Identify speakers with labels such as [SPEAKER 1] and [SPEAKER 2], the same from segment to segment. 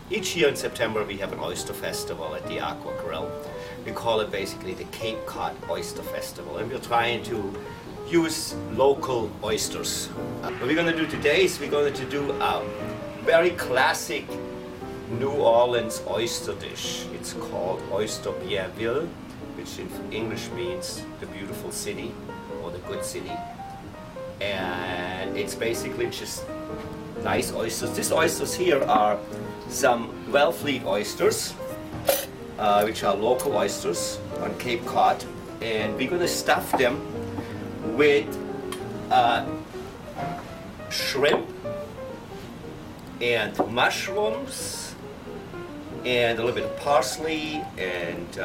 [SPEAKER 1] Each year in September we have an oyster festival at the Aqua Grill. We call it basically the Cape Cod Oyster Festival, and we're trying to use local oysters. What we're going to do today is we're going to do a very classic New Orleans oyster dish. It's called Oysters Bienville, which in English means the beautiful city or the good city. And it's basically just nice oysters. These oysters here are some Wellfleet oysters, which are local oysters on Cape Cod, and we're going to stuff them with shrimp and mushrooms and a little bit of parsley and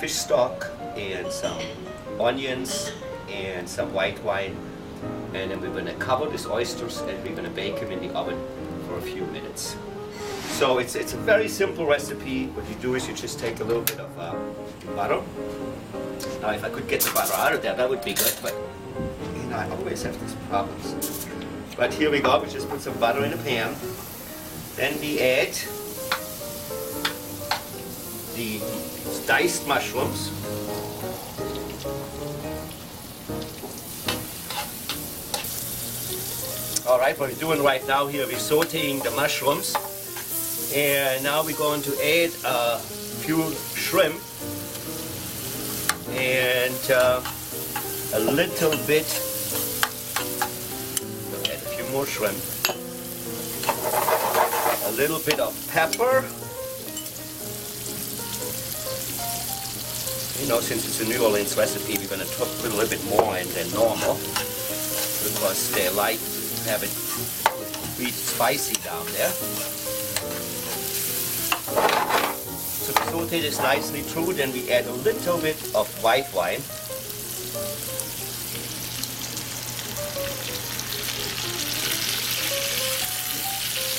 [SPEAKER 1] fish stock and some onions and some white wine, and then we're going to cover these oysters and we're going to bake them in the oven for a few minutes. So it's a very simple recipe. What you do is you just take a little bit of butter. Now if I could get the butter out of there, that would be good, but you know, I always have these problems. But here we go, we just put some butter in a pan. Then we add the diced mushrooms. Alright, what we're doing right now here, we're sauteing the mushrooms. And now we're going to add a few shrimp and a little bit, we'll add a few more shrimp, a little bit of pepper. You know, since it's a New Orleans recipe, we're going to put a little bit more in than normal because they like to have it be spicy down there. So we saute this nicely through, then we add a little bit of white wine.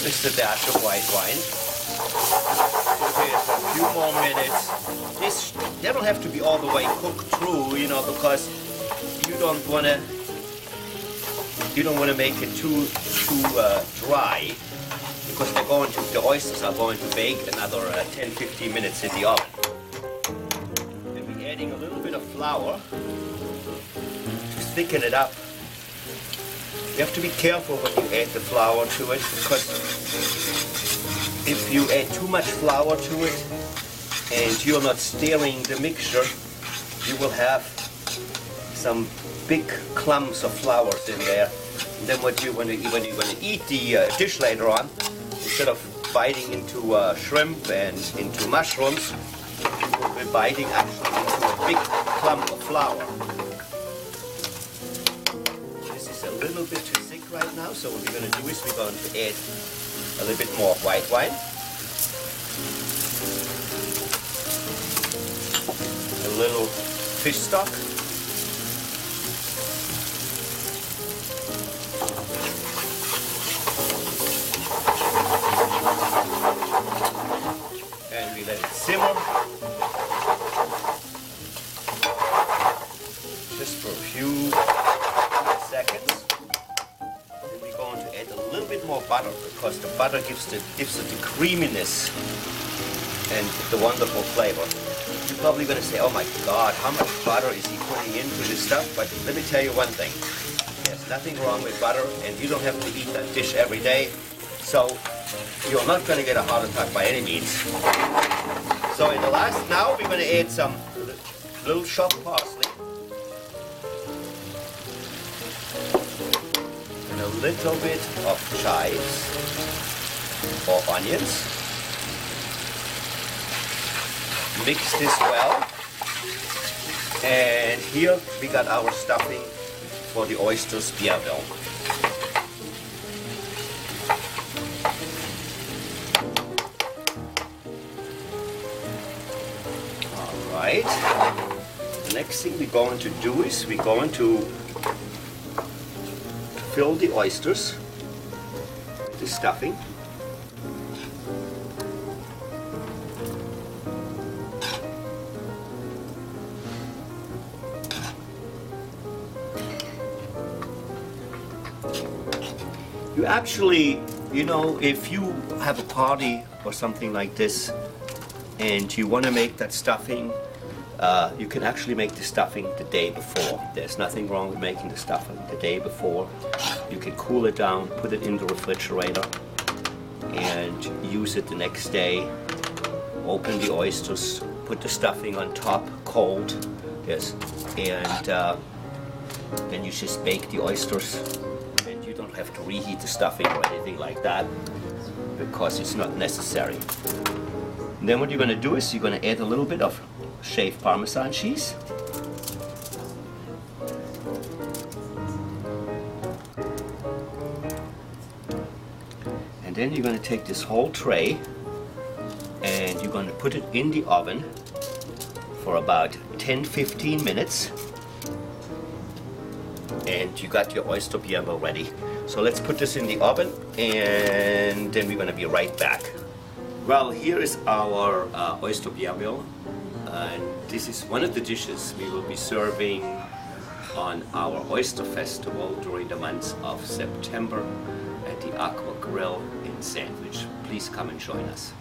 [SPEAKER 1] Just a dash of white wine. Saute it for a few more minutes. They don't have to be all the way cooked through, you know, because you don't want to make it too dry. Because the oysters are going to bake another 10-15 minutes in the oven. Then we're adding a little bit of flour to thicken it up. You have to be careful when you add the flour to it, because if you add too much flour to it and you're not stirring the mixture, you will have some big clumps of flours in there. And then when you're going to eat the dish later on, instead of biting into shrimp and into mushrooms, you will be biting actually into a big clump of flour. This is a little bit too thick right now, so what we're going to do is we're going to add a little bit more white wine, a little fish stock, and we let it simmer just for a few seconds. Then we're going to add a little bit more butter, because the butter gives it the creaminess and the wonderful flavor. You're probably going to say, oh my God, how much butter is he putting into this stuff? But let me tell you one thing. There's nothing wrong with butter, and you don't have to eat that dish every day. So you're not going to get a heart attack by any means. So in the last, now we're going to add some little chopped parsley and a little bit of chives or onions. Mix this well, and here we got our stuffing for the Oysters Bienville. Alright, the next thing we're going to do is we're going to fill the oysters with the stuffing. You actually, you know, if you have a party or something like this, and you want to make that stuffing, you can actually make the stuffing the day before. There's nothing wrong with making the stuffing the day before. You can cool it down, put it in the refrigerator, and use it the next day. Open the oysters, put the stuffing on top, cold, yes, and then you just bake the oysters, and you don't have to reheat the stuffing or anything like that, because it's not necessary. And then what you're going to do is you're going to add a little bit of shaved parmesan cheese. And then you're going to take this whole tray and you're going to put it in the oven for about 10-15 minutes. And you got your Oyster Bienville ready. So let's put this in the oven and then we're going to be right back. Well, here is our Oyster Bienville, and this is one of the dishes we will be serving on our Oyster Festival during the month of September at the Aqua Grill in Sandwich. Please come and join us.